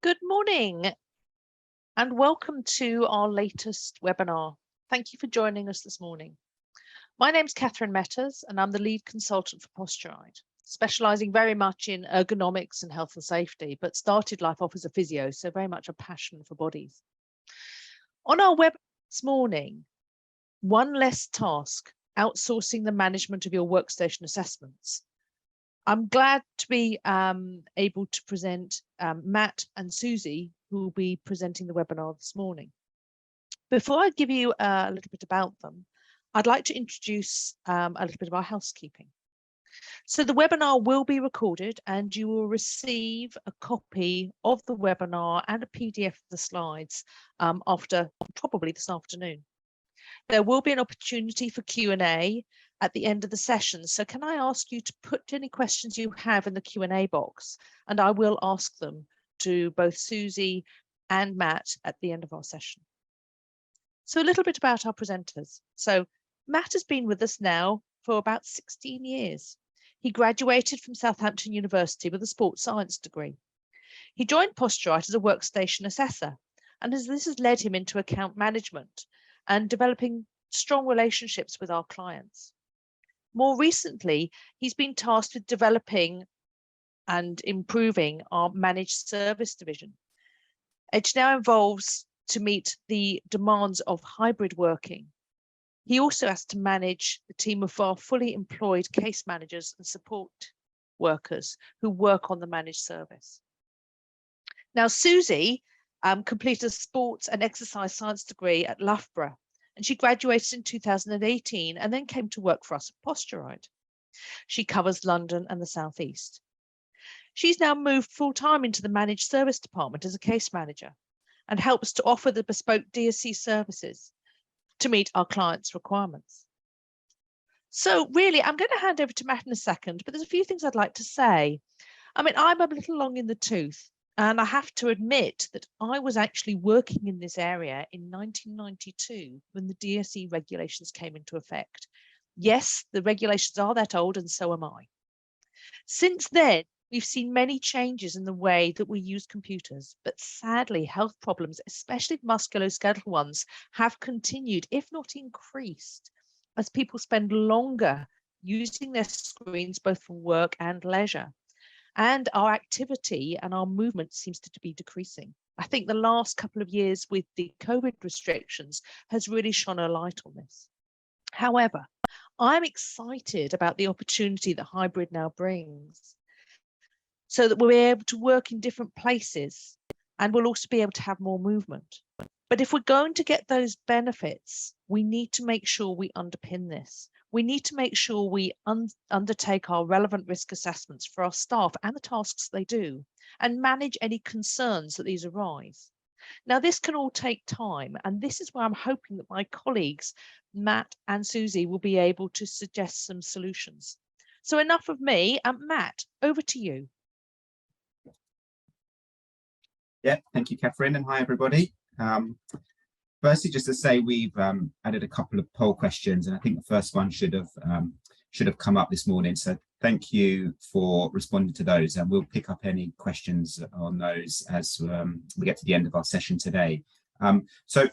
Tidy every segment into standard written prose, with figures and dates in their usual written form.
Good morning and welcome to our latest webinar. Thank you for joining us this morning. My name's Catherine Metters and I'm the lead consultant for Posturite, specialising very much in ergonomics and health and safety, but started life off as a physio, so very much a passion for bodies. On our web this morning, one less task, outsourcing the management of your workstation assessments. I'm glad to be able to present Matt and Susie, who will be presenting the webinar this morning. Before I give you a little bit about them, I'd like to introduce a little bit of our housekeeping. So the webinar will be recorded and you will receive a copy of the webinar and a PDF of the slides after probably this afternoon. There will be an opportunity for Q&A at the end of the session. So can I ask you to put any questions you have in the Q&A box, and I will ask them to both Susie and Matt at the end of our session. So a little bit about our presenters. So Matt has been with us now for about 16 years. He graduated from Southampton University with a sports science degree. He joined Posturite as a workstation assessor, and this has led him into account management and developing strong relationships with our clients. More recently, he's been tasked with developing and improving our managed service division. It now involves to meet the demands of hybrid working. He also has to manage the team of our fully employed case managers and support workers who work on the managed service. Now, Susie completed a sports and exercise science degree at Loughborough, and she graduated in 2018 and then came to work for us at Posturite. She covers London and the South East. She's now moved full-time into the managed service department as a case manager and helps to offer the bespoke DSE services to meet our clients' requirements. So really, I'm going to hand over to Matt in a second, but there's a few things I'd like to say. I mean, I'm a little long in the tooth, and I have to admit that I was actually working in this area in 1992 when the DSE regulations came into effect. Yes, the regulations are that old, and so am I. Since then, we've seen many changes in the way that we use computers, but sadly, health problems, especially musculoskeletal ones, have continued, if not increased, as people spend longer using their screens both for work and leisure. And our activity and our movement seems to be decreasing. I think the last couple of years with the COVID restrictions has really shone a light on this. However, I'm excited about the opportunity that hybrid now brings, so that we'll be able to work in different places and we'll also be able to have more movement. But if we're going to get those benefits, we need to make sure we underpin this. We need to make sure we undertake our relevant risk assessments for our staff and the tasks they do, and manage any concerns that these arise. Now, this can all take time, and this is where I'm hoping that my colleagues, Matt and Susie, will be able to suggest some solutions. So enough of me, and Matt, over to you. Yeah, thank you, Catherine, and hi, everybody. Firstly, just to say we've added a couple of poll questions, and I think the first one should have come up this morning. So thank you for responding to those, and we'll pick up any questions on those as we get to the end of our session today. So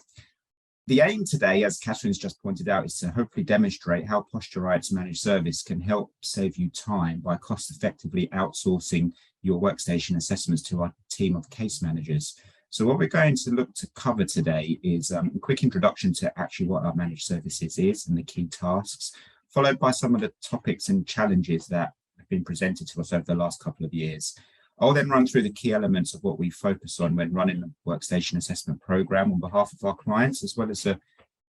the aim today, as Catherine's just pointed out, is to hopefully demonstrate how Posturite's managed service can help save you time by cost-effectively outsourcing your workstation assessments to our team of case managers. So what we're going to look to cover today is a quick introduction to actually what our managed services is and the key tasks, followed by some of the topics and challenges that have been presented to us over the last couple of years. I'll then run through the key elements of what we focus on when running the workstation assessment program on behalf of our clients, as well as a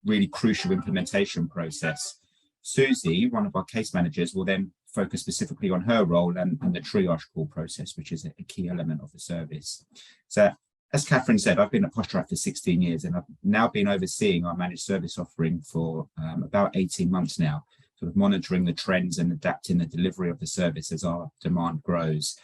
really crucial implementation process. Susie, one of our case managers, will then focus specifically on her role and the triage call process, which is a key element of the service. So, as Catherine said, I've been at Posturite for 16 years, and I've now been overseeing our managed service offering for about 18 months now, sort of monitoring the trends and adapting the delivery of the service as our demand grows.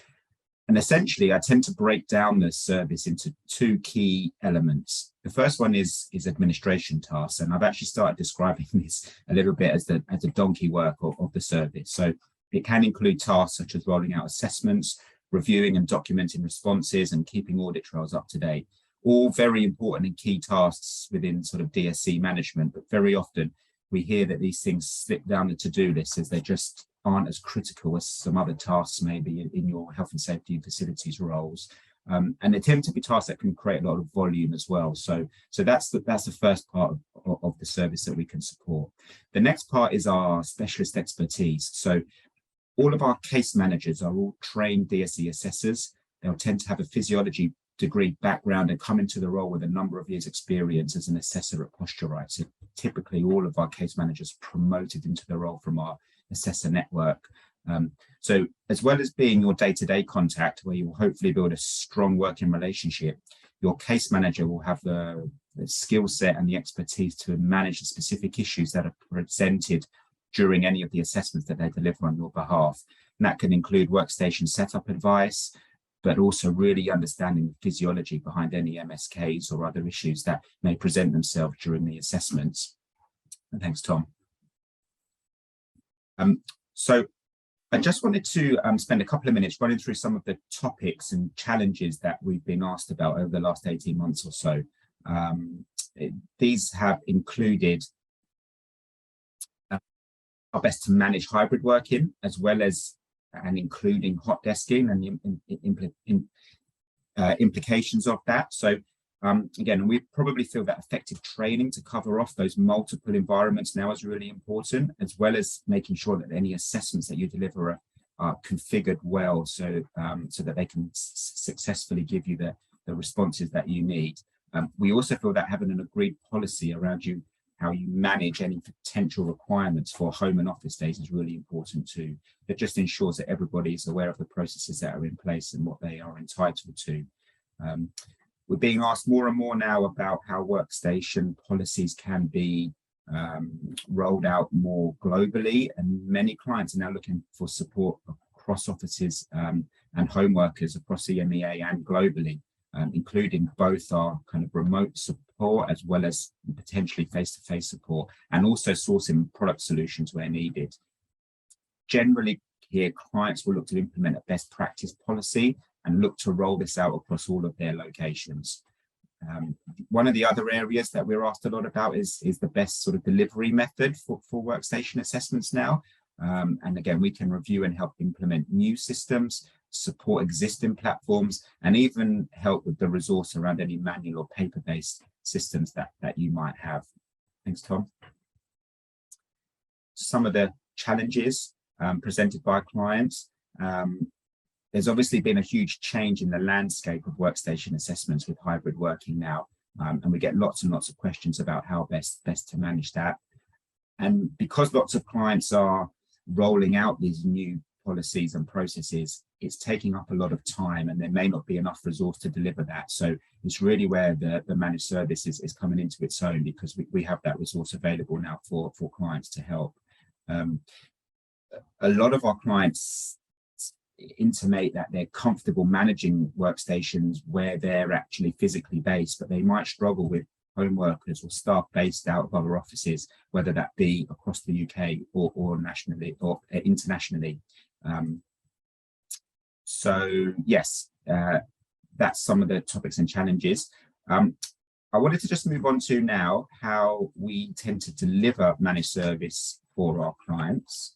And essentially, I tend to break down the service into two key elements. The first one is administration tasks, and I've actually started describing this a little bit as the donkey work of the service. So it can include tasks such as rolling out assessments, reviewing and documenting responses and keeping audit trails up to date. All very important and key tasks within sort of DSE management, but very often we hear that these things slip down the to-do list as they just aren't as critical as some other tasks maybe in your health and safety and facilities roles. And they tend to be tasks that can create a lot of volume as well. So that's the first part of the service that we can support. The next part is our specialist expertise. So all of our case managers are all trained DSE assessors. They'll tend to have a physiology degree background and come into the role with a number of years experience as an assessor at Posturite. So typically all of our case managers promoted into the role from our assessor network. So as well as being your day-to-day contact, where you will hopefully build a strong working relationship, your case manager will have the skill set and the expertise to manage the specific issues that are presented during any of the assessments that they deliver on your behalf. And that can include workstation setup advice, but also really understanding the physiology behind any MSKs or other issues that may present themselves during the assessments. And thanks, Tom. So I just wanted to spend a couple of minutes running through some of the topics and challenges that we've been asked about over the last 18 months or so. These have included how best to manage hybrid working, as well as and including hot desking and the implications of that. So again, we probably feel that effective training to cover off those multiple environments now is really important, as well as making sure that any assessments that you deliver are configured well, so that they can successfully give you the responses that you need. We also feel that having an agreed policy around how you manage any potential requirements for home and office days is really important too. That just ensures that everybody is aware of the processes that are in place and what they are entitled to. We're being asked more and more now about how workstation policies can be rolled out more globally, and many clients are now looking for support across offices and home workers across EMEA and globally, including both our kind of remote support as well as potentially face-to-face support, and also sourcing product solutions where needed. Generally, here clients will look to implement a best practice policy and look to roll this out across all of their locations. One of the other areas that we're asked a lot about is the best sort of delivery method for workstation assessments now. And again, we can review and help implement new systems, support existing platforms, and even help with the resource around any manual or paper-based systems that you might have. Thanks, Tom. Some of the challenges presented by clients. There's obviously been a huge change in the landscape of workstation assessments with hybrid working now, and we get lots and lots of questions about how best to manage that. And because lots of clients are rolling out these new policies and processes, it's taking up a lot of time, and there may not be enough resource to deliver that. So it's really where the managed service is coming into its own, because we have that resource available now for clients to help. A lot of our clients intimate that they're comfortable managing workstations where they're actually physically based, but they might struggle with home workers or staff based out of other offices, whether that be across the UK or nationally or internationally. So yes, that's some of the topics and challenges. I wanted to just move on to now how we tend to deliver managed service for our clients.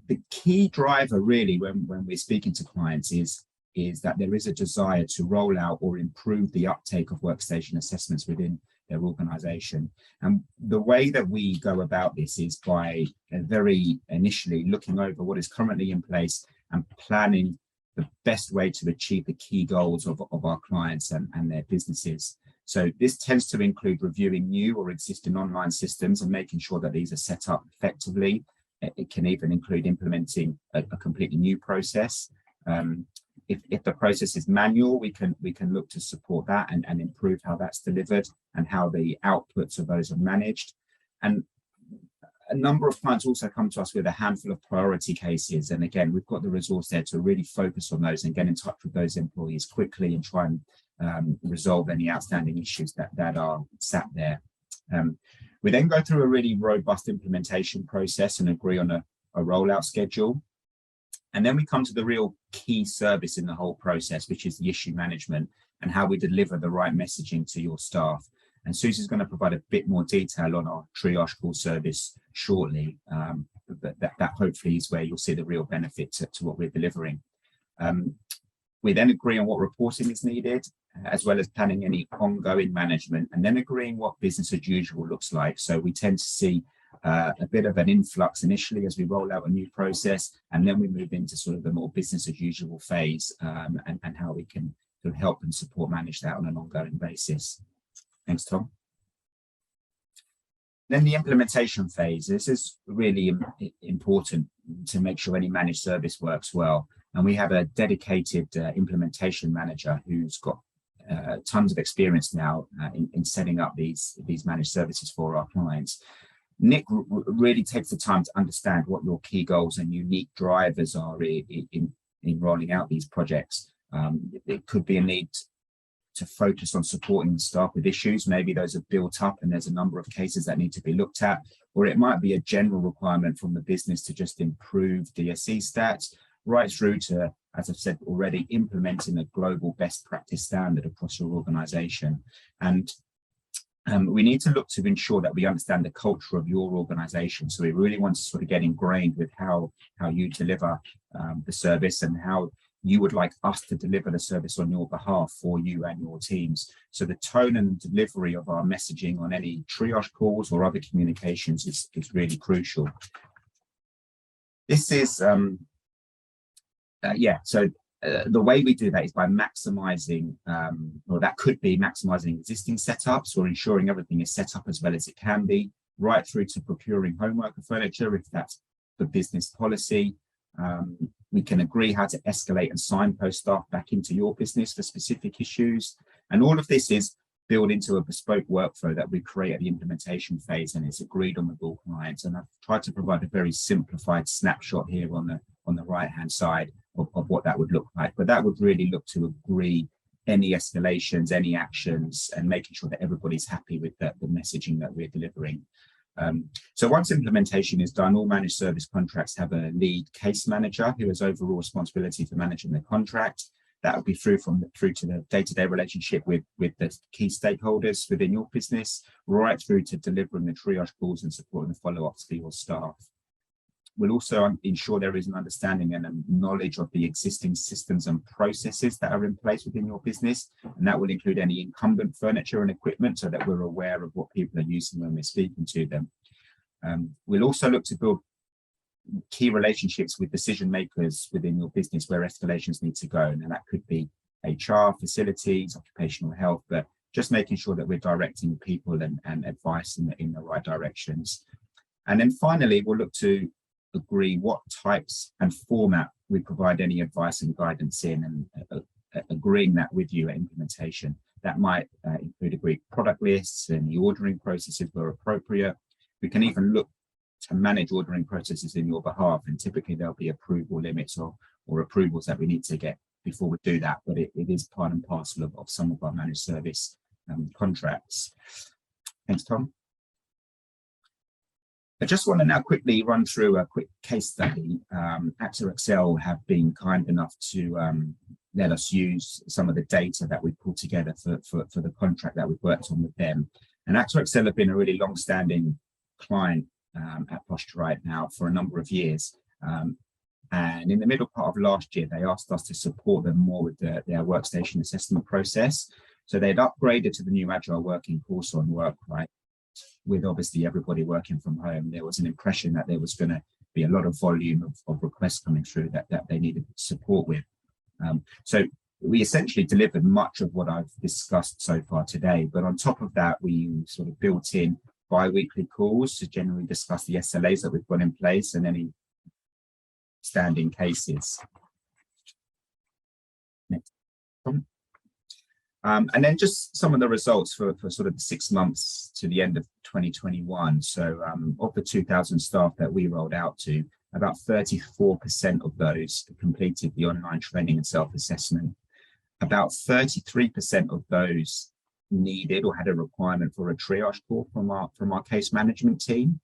The key driver really when we're speaking to clients is that there is a desire to roll out or improve the uptake of workstation assessments within their organization. And the way that we go about this is by very initially looking over what is currently in place and planning the best way to achieve the key goals of our clients and their businesses. So this tends to include reviewing new or existing online systems and making sure that these are set up effectively. It can even include implementing a completely new process. If the process is manual, we can look to support that and improve how that's delivered and how the outputs of those are managed. And a number of clients also come to us with a handful of priority cases. And again, we've got the resource there to really focus on those and get in touch with those employees quickly and try and resolve any outstanding issues that are sat there. We then go through a really robust implementation process and agree on a rollout schedule. And then we come to the real key service in the whole process, which is the issue management and how we deliver the right messaging to your staff. And Susie's going to provide a bit more detail on our triage call service shortly, but that hopefully is where you'll see the real benefit to what we're delivering. We then agree on what reporting is needed, as well as planning any ongoing management, and then agreeing what business as usual looks like. So we tend to see a bit of an influx initially as we roll out a new process, and then we move into sort of the more business as usual phase, and how we can sort of help and support manage that on an ongoing basis. Thanks, Tom. Then the implementation phase. This is really important to make sure any managed service works well. And we have a dedicated implementation manager who's got tons of experience now in setting up these managed services for our clients. Nick really takes the time to understand what your key goals and unique drivers are in rolling out these projects. It could be a need to focus on supporting the staff with issues. Maybe those are built up and there's a number of cases that need to be looked at, or it might be a general requirement from the business to just improve DSE stats, right through to, as I've said already, implementing a global best practice standard across your organization. And we need to look to ensure that we understand the culture of your organization. So we really want to sort of get ingrained with how you deliver the service and how you would like us to deliver the service on your behalf for you and your teams. So the tone and delivery of our messaging on any triage calls or other communications is really crucial. This is, the way we do that is by maximizing, or that could be maximizing existing setups or ensuring everything is set up as well as it can be, right through to procuring home worker furniture if that's the business policy. We can agree how to escalate and signpost staff back into your business for specific issues. And all of this is built into a bespoke workflow that we create at the implementation phase, and it's agreed on with all clients. And I've tried to provide a very simplified snapshot here on the right-hand side of what that would look like. But that would really look to agree any escalations, any actions, and making sure that everybody's happy with the messaging that we're delivering. So once implementation is done, all managed service contracts have a lead case manager who has overall responsibility for managing the contract. That will be through to the day-to-day relationship with the key stakeholders within your business, right through to delivering the triage calls and supporting the follow-ups for your staff. We'll also ensure there is an understanding and a knowledge of the existing systems and processes that are in place within your business, and that will include any incumbent furniture and equipment so that we're aware of what people are using when we're speaking to them. We'll also look to build key relationships with decision makers within your business where escalations need to go, and that could be HR, facilities, occupational health, but just making sure that we're directing people and advice in the right directions. And then finally, we'll look to agree what types and format we provide any advice and guidance in, and agreeing that with you at implementation. That might include agreed product lists and the ordering processes where appropriate. We can even look to manage ordering processes in your behalf, and typically there'll be approval limits or approvals that we need to get before we do that, but it is part and parcel of some of our managed service contracts. Thanks, Tom. I just want to now quickly run through a quick case study. AXA XL have been kind enough to let us use some of the data that we pulled together for the contract that we've worked on with them. And AXA XL have been a really long-standing client at Posturite now for a number of years. And in the middle part of last year, they asked us to support them more with their workstation assessment process. So they'd upgraded to the new Agile working course on Workrite. With obviously everybody working from home, there was an impression that there was going to be a lot of volume of requests coming through that they needed support with. So we essentially delivered much of what I've discussed so far today, but on top of that, we sort of built in bi-weekly calls to generally discuss the SLAs that we've got in place and any standing cases. Next. And then just some of the results for sort of the 6 months to the end of 2021. So of the 2,000 staff that we rolled out to, about 34% of those completed the online training and self-assessment. About 33% of those needed or had a requirement for a triage call from our case management team.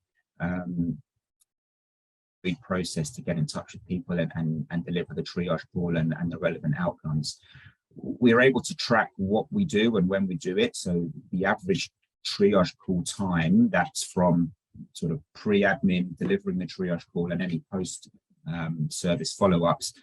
process to get in touch with people and deliver the triage call and the relevant outcomes. We're able to track what we do and when we do it. So the average triage call time, that's from sort of pre-admin, delivering the triage call and any post service follow-ups,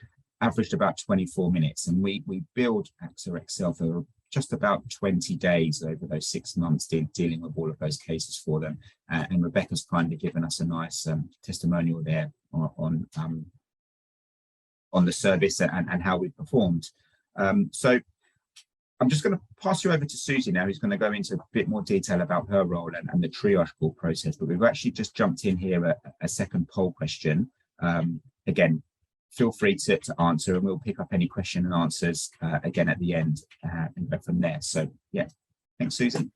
averaged about 24 minutes. And we build AXA Excel for just about 20 days over those 6 months dealing with all of those cases for them. And Rebecca's kindly given us a nice testimonial there on the service and how we performed. So I'm just going to pass you over to Suzie now, who's going to go into a bit more detail about her role and the triage call process. But we've actually just jumped in here a second poll question. Again, feel free to answer, and we'll pick up any question and answers again at the end and go from there. So yeah, thanks, Suzie.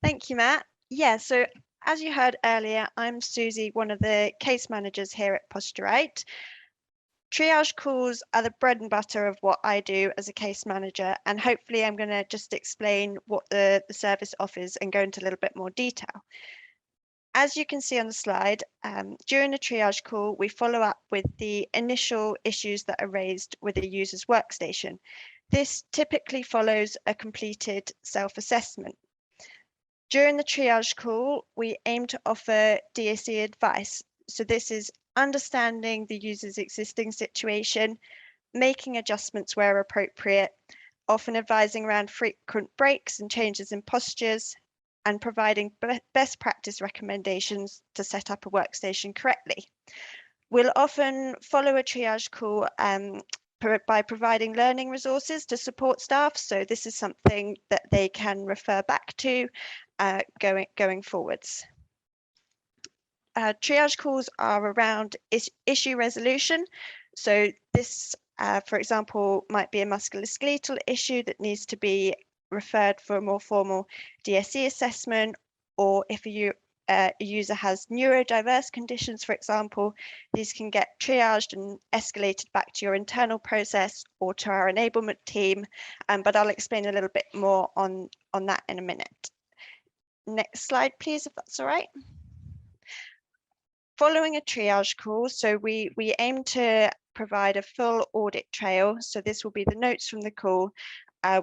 Thank you, Matt. Yeah, so as you heard earlier, I'm Suzie, one of the case managers here at Posturite. Triage calls are the bread and butter of what I do as a case manager, and hopefully I'm going to just explain what the service offers and go into a little bit more detail. As you can see on the slide, during a triage call, we follow up with the initial issues that are raised with a user's workstation. This typically follows a completed self-assessment. During the triage call, we aim to offer DSE advice. So this is understanding the user's existing situation, making adjustments where appropriate, often advising around frequent breaks and changes in postures, and providing best practice recommendations to set up a workstation correctly. We'll often follow a triage call by providing learning resources to support staff. So this is something that they can refer back to going forwards. Triage calls are around issue resolution. So this, for example, might be a musculoskeletal issue that needs to be referred for a more formal DSE assessment, or if a user has neurodiverse conditions, for example, these can get triaged and escalated back to your internal process or to our enablement team. But I'll explain a little bit more on that in a minute. Next slide, please, if that's all right. Following a triage call, so we aim to provide a full audit trail. So this will be the notes from the call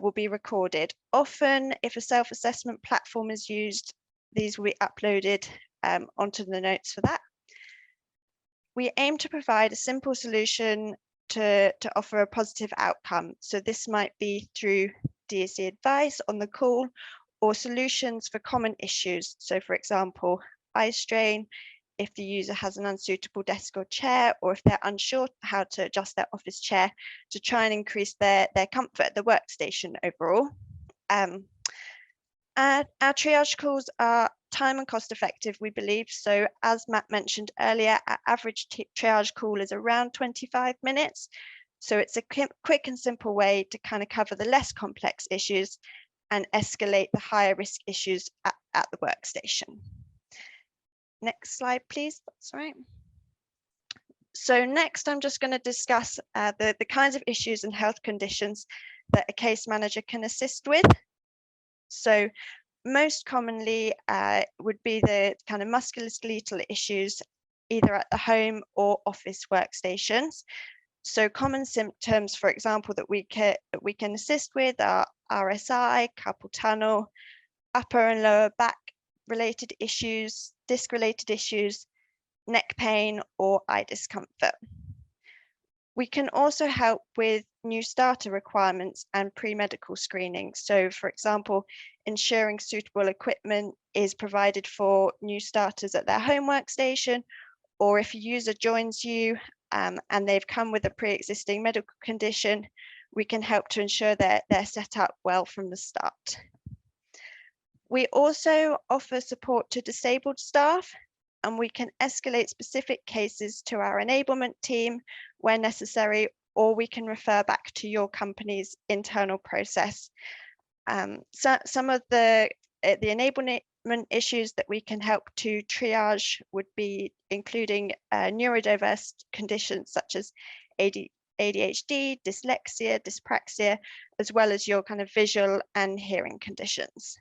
will be recorded. Often, if a self-assessment platform is used, these will be uploaded onto the notes for that. We aim to provide a simple solution to offer a positive outcome. So this might be through DSE advice on the call or solutions for common issues. So for example, eye strain, if the user has an unsuitable desk or chair, or if they're unsure how to adjust their office chair to try and increase their comfort at the workstation overall. Our triage calls are time and cost effective, we believe. So as Matt mentioned earlier, our average triage call is around 25 minutes. So it's a quick and simple way to kind of cover the less complex issues and escalate the higher risk issues at the workstation. Next slide, please. That's right. So next, I'm just going to discuss the kinds of issues and health conditions that a case manager can assist with. So most commonly would be the kind of musculoskeletal issues, either at the home or office workstations. So common symptoms, for example, that we can assist with are RSI, carpal tunnel, upper and lower back related issues, disc related issues, neck pain, or eye discomfort. We can also help with new starter requirements and pre-medical screening. So for example, ensuring suitable equipment is provided for new starters at their home workstation, or if a user joins you and they've come with a pre-existing medical condition, we can help to ensure that they're set up well from the start. We also offer support to disabled staff, and we can escalate specific cases to our enablement team where necessary, or we can refer back to your company's internal process. So some of the enablement issues that we can help to triage would be including neurodiverse conditions such as ADHD, dyslexia, dyspraxia, as well as your kind of visual and hearing conditions.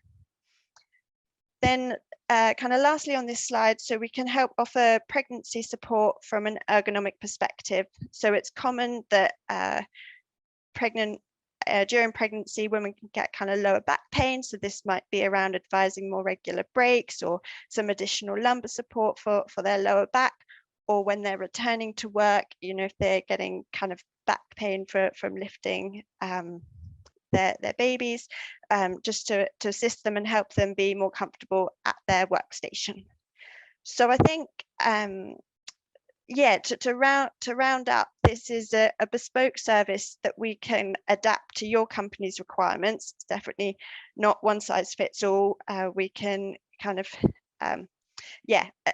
Then kind of lastly on this slide, so we can help offer pregnancy support from an ergonomic perspective. So it's common that during pregnancy, women can get kind of lower back pain. So this might be around advising more regular breaks or some additional lumbar support for their lower back, or when they're returning to work, you know, if they're getting kind of back pain from lifting their babies, just to assist them and help them be more comfortable at their workstation. So I think, yeah, to round up, this is a bespoke service that we can adapt to your company's requirements. It's definitely not one size fits all. We can kind of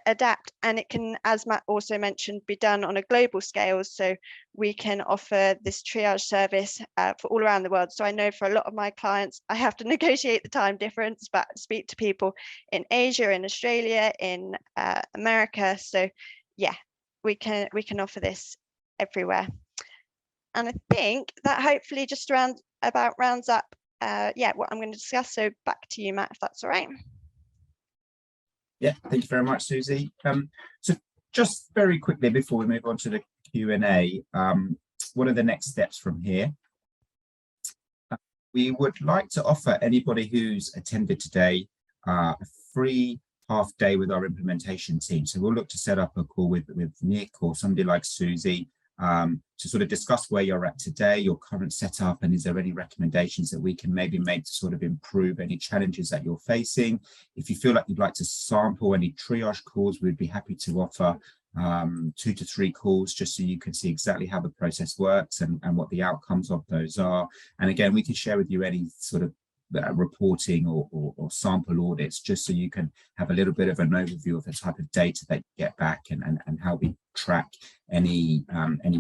adapt, and it can, as Matt also mentioned, be done on a global scale. So we can offer this triage service for all around the world. So I know for a lot of my clients, I have to negotiate the time difference, but speak to people in Asia, in Australia, in America. So yeah, we can offer this everywhere. And I think that hopefully just rounds up what I'm going to discuss. So back to you, Matt, if that's all right. Yeah, thank you very much, Susie. So just very quickly before we move on to the Q&A, what are the next steps from here? We would like to offer anybody who's attended today a free half day with our implementation team. So we'll look to set up a call with Nick or somebody like Susie to sort of discuss where you're at today, your current setup, and is there any recommendations that we can maybe make to sort of improve any challenges that you're facing. If you feel like you'd like to sample any triage calls, we'd be happy to offer 2 to 3 calls just so you can see exactly how the process works and what the outcomes of those are. And again, we can share with you any sort of reporting or sample audits, just so you can have a little bit of an overview of the type of data that you get back and how we track any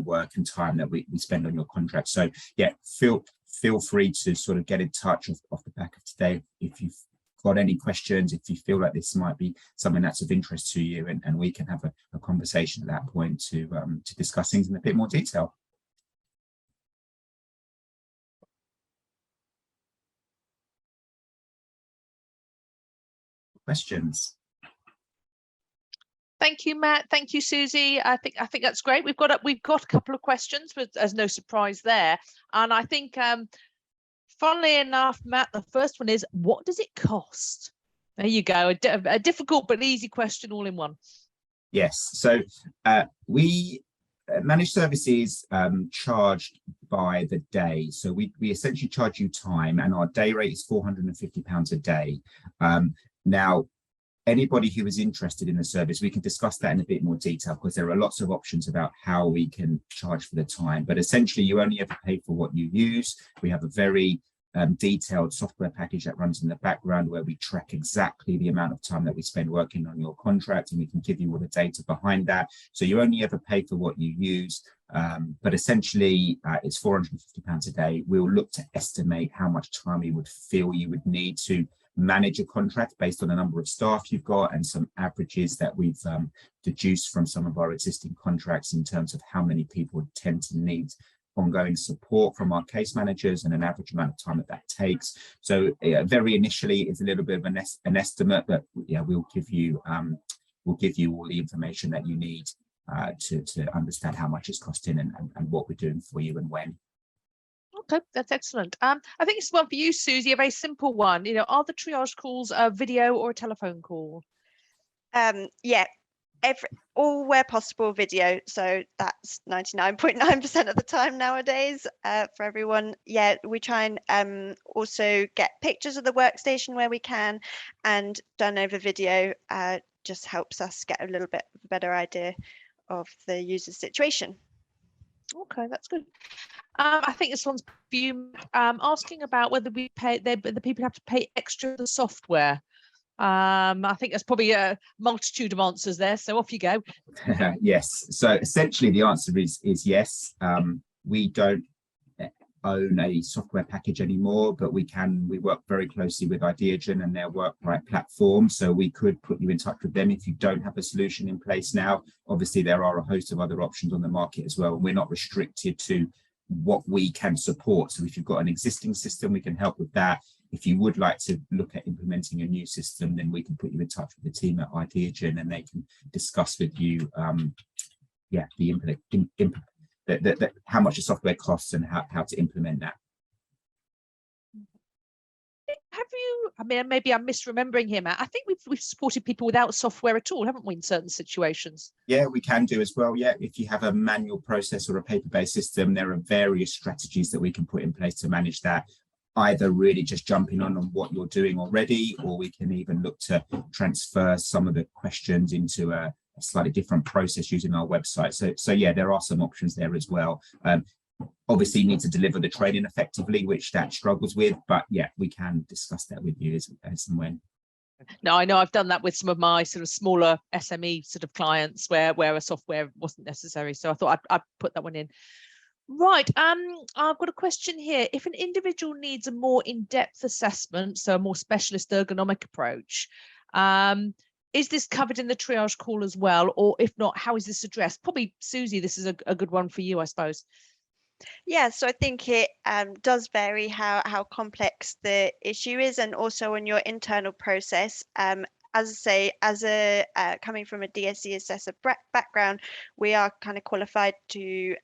work and time that we spend on your contract. So yeah, feel free to sort of get in touch off the back of today if you've got any questions, if you feel like this might be something that's of interest to you, and we can have a conversation at that point to discuss things in a bit more detail. Questions? Thank you, Matt. Thank you, Susie. I think that's great. We've got a couple of questions, but there's no surprise there. And I think, funnily enough, Matt, the first one is, what does it cost? There you go. A difficult but easy question all in one. Yes. So we managed services charged by the day. So we essentially charge you time, and our day rate is £450 a day. Now, anybody who is interested in the service, we can discuss that in a bit more detail, because there are lots of options about how we can charge for the time. But essentially, you only ever pay for what you use. We have a very detailed software package that runs in the background where we track exactly the amount of time that we spend working on your contract, and we can give you all the data behind that. So you only ever pay for what you use. But essentially, it's £450 a day. We'll look to estimate how much time you would feel you would need to manage a contract based on the number of staff you've got, and some averages that we've deduced from some of our existing contracts in terms of how many people tend to need ongoing support from our case managers and an average amount of time that takes. So very initially, it's a little bit of an estimate, but yeah, we'll give you all the information that you need to understand how much it's costing and what we're doing for you and when. Okay, that's excellent. I think it's one for you, Susie, a very simple one. You know, are the triage calls a video or a telephone call? Yeah, all where possible video. So that's 99.9% of the time nowadays for everyone. Yeah, we try and also get pictures of the workstation where we can, and done over video just helps us get a little bit of a better idea of the user's situation. Okay, that's good. I think this one's for you, asking about whether the people have to pay extra for the software. I think there's probably a multitude of answers there, so off you go. Yes, so essentially the answer is yes. We don't own a software package anymore, but we work very closely with Ideagen and their Workrite platform, so we could put you in touch with them if you don't have a solution in place now. Obviously, there are a host of other options on the market as well, and we're not restricted to what we can support. So if you've got an existing system, we can help with that. if you would like to look at implementing a new system, then we can put you in touch with the team at Ideagen, and they can discuss with you, how much the software costs and how to implement that. Have you, I mean, maybe I'm misremembering here, Matt. I think we've supported people without software at all, haven't we, in certain situations? Yeah, we can do as well. Yeah, if you have a manual process or a paper-based system, there are various strategies that we can put in place to manage that. Either really just jumping on what you're doing already, or we can even look to transfer some of the questions into a slightly different process using our website. So yeah, there are some options there as well. Obviously you need to deliver the training effectively, which that struggles with, but yeah, we can discuss that with you as and when. No, I know I've done that with some of my sort of smaller SME sort of clients where a software wasn't necessary. So I thought I'd put that one in. Right, I've got a question here. If an individual needs a more in-depth assessment, so a more specialist ergonomic approach, is this covered in the triage call as well? Or if not, how is this addressed? Probably, Suzie, this is a good one for you, I suppose. Yeah, so I think it does vary how complex the issue is, and also on your internal process. As I say, as a coming from a DSE assessor background, we are kind of qualified to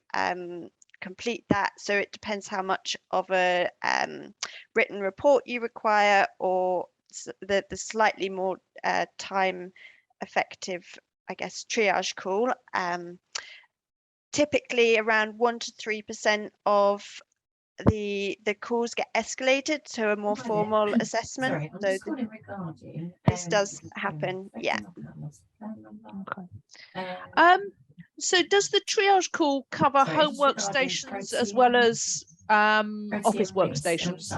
complete that. So it depends how much of a written report you require, or the slightly more time effective, I guess, triage call. Typically around 1 to 3% of the calls get escalated to a more formal assessment. Sorry, So this does happen. Yeah. Okay. So does the triage call cover home workstations as well as office workstations?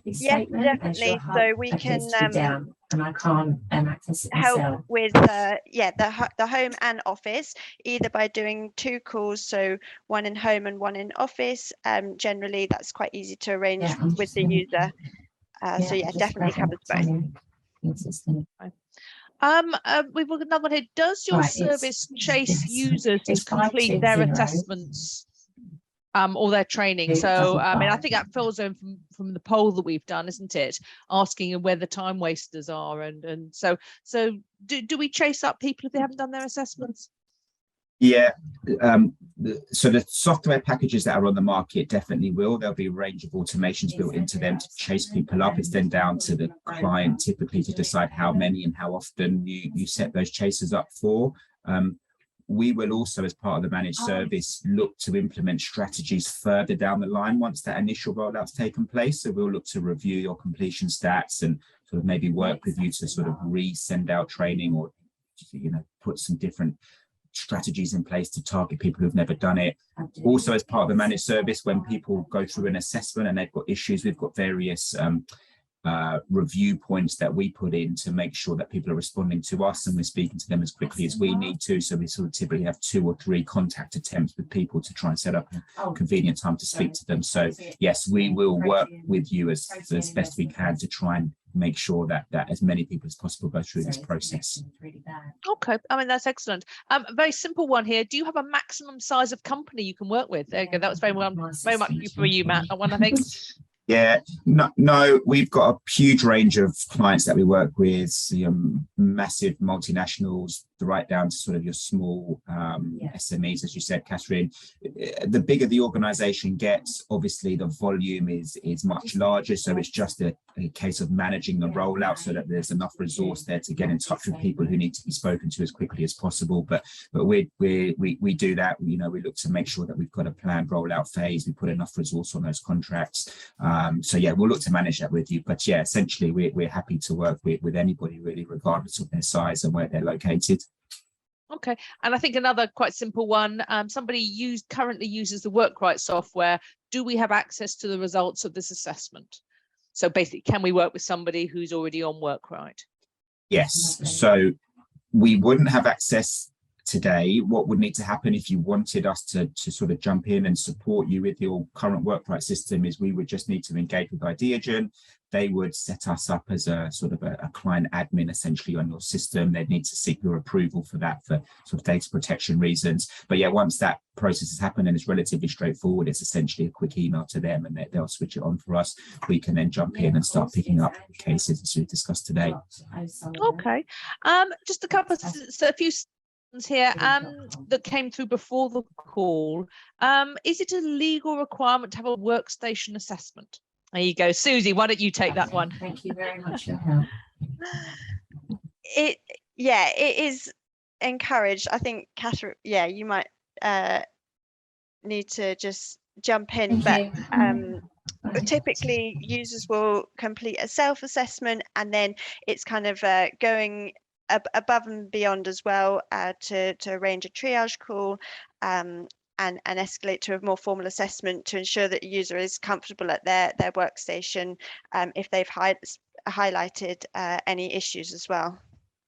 Yes, definitely. So we can and I can't access it help myself. with the home and office, either by doing 2 calls, so one in home and one in office. Generally that's quite easy to arrange with the user. So yeah, definitely covers both. We've got another one here. Does your service chase users to complete their assessments or their training? So I mean, I think that fills in from the poll that we've done, isn't it? Asking where the time wasters are, and so do we chase up people if they haven't done their assessments? Yeah, so the software packages that are on the market definitely will. There'll be a range of automations built into them to chase people up. It's then down to the client typically to decide how many and how often you set those chasers up for. We will also, as part of the managed service, look to implement strategies further down the line once that initial rollout's taken place. So we'll look to review your completion stats and sort of maybe work with you to sort of re-send out training, or put some different strategies in place to target people who've never done it. Also, as part of the managed service, when people go through an assessment and they've got issues, we've got various review points that we put in to make sure that people are responding to us and we're speaking to them as quickly as we need to. So we sort of typically have 2 or 3 contact attempts with people to try and set up a convenient time to speak to them. So yes, we will work with you as best we can to try and make sure that as many people as possible go through this process. Okay, I mean, that's excellent. A very simple one here. Do you have a maximum size of company you can work with? There you go. That was very much for you, Matt, that one, I think. Yeah, no, we've got a huge range of clients that we work with, massive multinationals, right down to sort of your small SMEs, as you said, Catherine. The bigger the organization gets, obviously the volume is much larger. So it's just a case of managing the rollout so that there's enough resource there to get in touch with people who need to be spoken to as quickly as possible. But we do that. We look to make sure that we've got a planned rollout phase. We put enough resource on those contracts. So yeah, we'll look to manage that with you. But yeah, essentially we're happy to work with anybody really, regardless of their size and where they're located. Okay, and I think another quite simple one, somebody currently uses the Workrite software. Do we have access to the results of this assessment? So basically, can we work with somebody who's already on Workrite? Yes, so we wouldn't have access today. What would need to happen if you wanted us to sort of jump in and support you with your current Workrite system is we would just need to engage with Ideagen. they would set us up as a sort of a client admin essentially on your system. They'd need to seek your approval for that for sort of data protection reasons. But yeah, once that process has happened and it's relatively straightforward, it's essentially a quick email to them and they'll switch it on for us. We can then jump in and start picking up cases as we discussed today. Okay, just a couple of, so a few here that came through before the call. Is it a legal requirement to have a workstation assessment? There you go, Susie, why don't you take that one? Thank you very much for your help. It is encouraged. I think Catherine, you might need to just jump in. But typically users will complete a self-assessment, and then it's kind of going above and beyond as well to arrange a triage call and escalate to a more formal assessment to ensure that a user is comfortable at their workstation if they've highlighted any issues as well.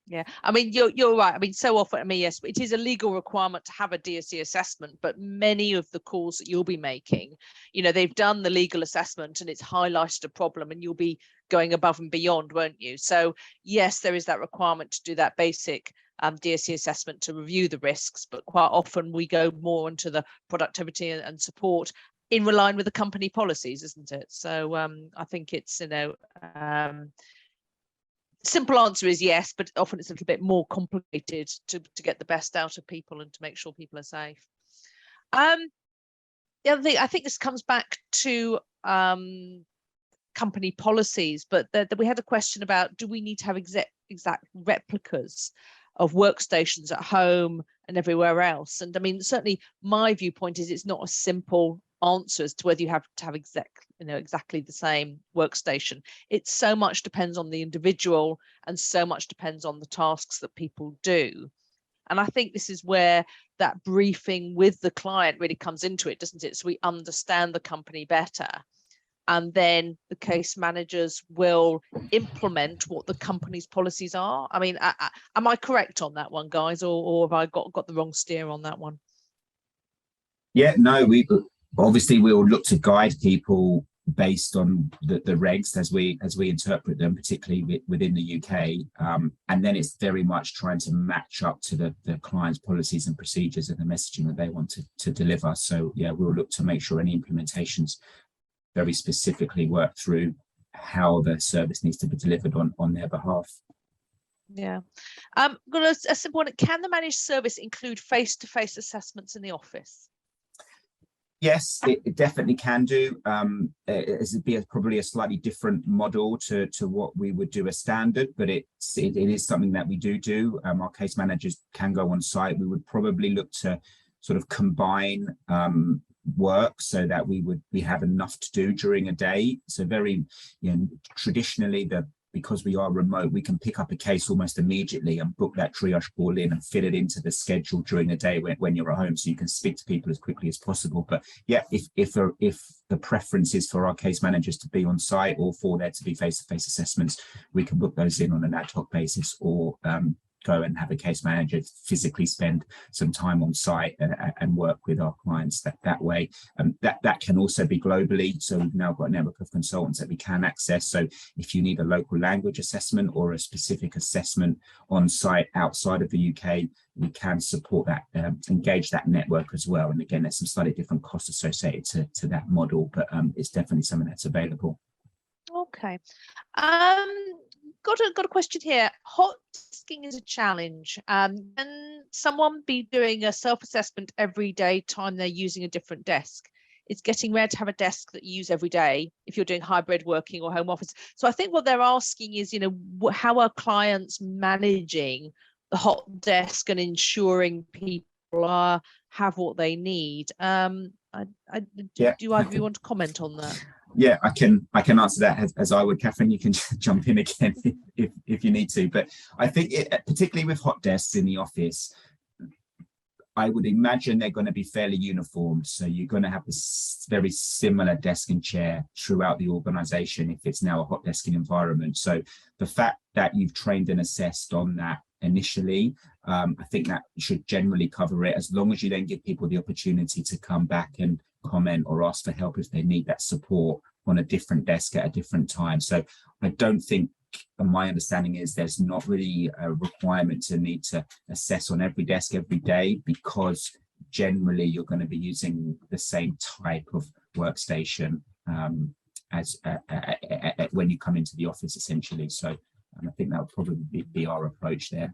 Yeah, I mean, you're right. I mean, so often, I mean, yes, it is a legal requirement to have a DSE assessment, but many of the calls that you'll be making, you know, they've done the legal assessment and it's highlighted a problem and you'll be going above and beyond, won't you? So yes, there is that requirement to do that basic DSE assessment to review the risks, but quite often we go more into the productivity and support in line with the company policies, isn't it? So I think it's, you know, simple answer is yes, but often it's a little bit more complicated to get the best out of people and to make sure people are safe. The other thing, I think this comes back to company policies, but we had a question about, do we need to have exact replicas of workstations at home and everywhere else? And I mean, certainly my viewpoint is it's not a simple answer as to whether you have to have exactly the same workstation. It so much depends on the individual and so much depends on the tasks that people do. And I think this is where that briefing with the client really comes into it, doesn't it? So we understand the company better. And then the case managers will implement what the company's policies are. I mean, am I correct on that one, guys, or have I got the wrong steer on that one? Yeah, no, obviously we'll look to guide people based on the regs as we interpret them, particularly within the UK, and then it's very much trying to match up to the client's policies and procedures and the messaging that they want to deliver. So yeah, we'll look to make sure any implementations very specifically work through how the service needs to be delivered on their behalf. Yeah, got a simple one. Can the managed service include face-to-face assessments in the office? Yes, it definitely can do. It'd be probably a slightly different model to what we would do as standard, but it is something that we do. Our case managers can go on site. We would probably look to sort of combine work so that we have enough to do during a day. So very, traditionally because we are remote, we can pick up a case almost immediately and book that triage call in and fit it into the schedule during the day when you're at home, so you can speak to people as quickly as possible. But yeah, if the preference is for our case managers to be on site or for there to be face-to-face assessments, we can book those in on an ad hoc basis, or go and have a case manager physically spend some time on site and work with our clients that way. That can also be globally. So we've now got a network of consultants that we can access. So if you need a local language assessment or a specific assessment on site outside of the UK, we can support that, engage that network as well. And again, there's some slightly different costs associated to that model, but it's definitely something that's available. Okay. Got a question here. Hot desking is a challenge. Can someone be doing a self-assessment every day time they're using a different desk? It's getting rare to have a desk that you use every day if you're doing hybrid working or home office. So I think what they're asking is, how are clients managing the hot desk and ensuring people have what they need? Do either of you want to comment on that? Yeah, I can answer that as I would. Catherine, you can jump in again if you need to. But I think particularly with hot desks in the office, I would imagine they're going to be fairly uniform. So you're going to have this very similar desk and chair throughout the organization if it's now a hot desking environment. So the fact that you've trained and assessed on that initially, I think that should generally cover it, as long as you then give people the opportunity to come back and comment or ask for help if they need that support on a different desk at a different time. So I don't think, my understanding is there's not really a requirement to need to assess on every desk every day, because generally you're going to be using the same type of workstation as when you come into the office, essentially. So I think that would probably be our approach there.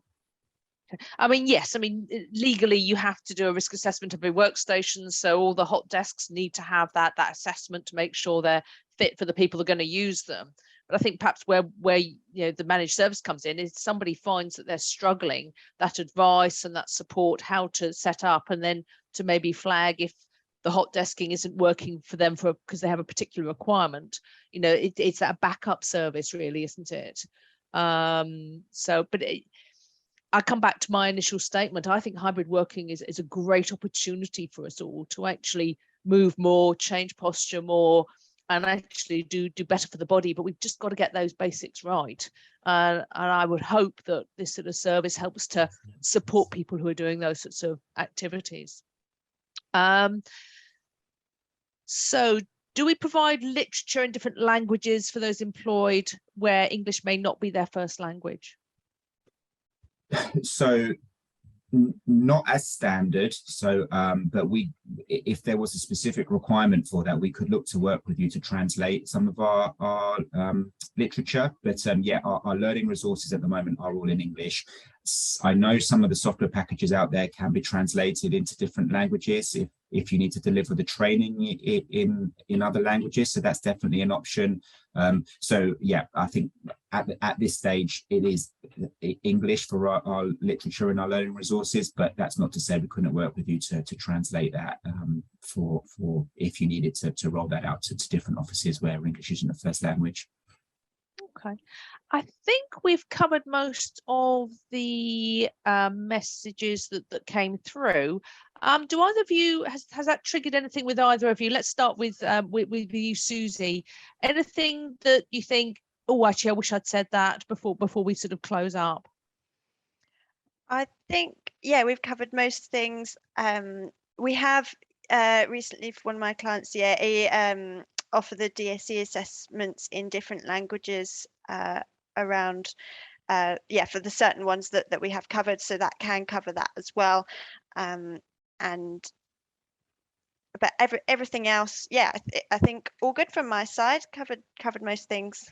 I mean, yes, I mean, legally you have to do a risk assessment of your workstations, so all the hot desks need to have that assessment to make sure they're fit for the people that are going to use them. But I think perhaps where the managed service comes in is somebody finds that they're struggling, that advice and that support, how to set up, and then to maybe flag if the hot desking isn't working for them because they have a particular requirement. It's that backup service, really, isn't it? I come back to my initial statement. I think hybrid working is a great opportunity for us all to actually move more, change posture more, and actually do better for the body. But we've just got to get those basics right. And I would hope that this sort of service helps to support people who are doing those sorts of activities. So do we provide literature in different languages for those employed where English may not be their first language? So not as standard. So but if there was a specific requirement for that, we could look to work with you to translate some of our literature. But yeah, our learning resources at the moment are all in English. I know some of the software packages out there can be translated into different languages if you need to deliver the training in other languages. So that's definitely an option. So yeah, I think at this stage it is English for our literature and our learning resources, but that's not to say we couldn't work with you to translate that for if you needed to roll that out to different offices where English isn't the first language. Okay. I think we've covered most of the messages that came through. Do either of you, has that triggered anything with either of you? Let's start with you, Suzie. Anything that you think, oh, actually, I wish I'd said that before we sort of close up? I think, yeah, we've covered most things. We have recently, for one of my clients, offer the DSE assessments in different languages around for the certain ones that we have covered, so that can cover that as well. But everything else, yeah, I think all good from my side. Covered most things.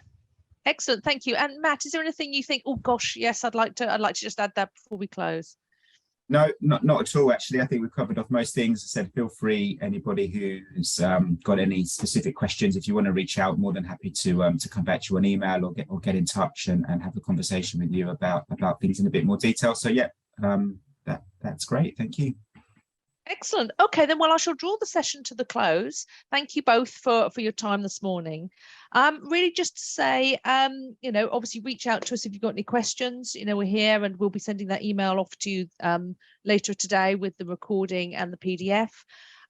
Excellent, thank you. And Matt, is there anything you think, oh gosh, yes, I'd like to just add that before we close? No, not at all, actually. I think we've covered off most things. I said, feel free, anybody who's got any specific questions, if you want to reach out, more than happy to come back to you on email or get in touch and have a conversation with you about things in a bit more detail. So yeah, that's great. Thank you. Excellent. Okay, then, well, I shall draw the session to the close. Thank you both for your time this morning. Really just to say, obviously reach out to us if you've got any questions. We're here and we'll be sending that email off to you later today with the recording and the PDF.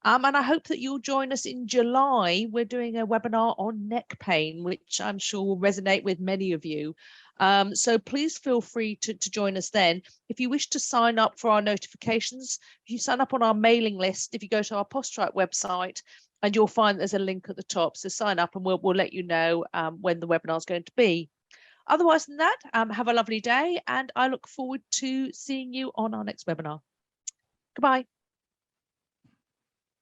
And I hope that you'll join us in July. We're doing a webinar on neck pain, which I'm sure will resonate with many of you. So please feel free to join us then. If you wish to sign up for our notifications, if you sign up on our mailing list, if you go to our Posturite website, and you'll find there's a link at the top. So sign up and we'll let you know when the webinar is going to be. Otherwise than that, have a lovely day, and I look forward to seeing you on our next webinar. Goodbye.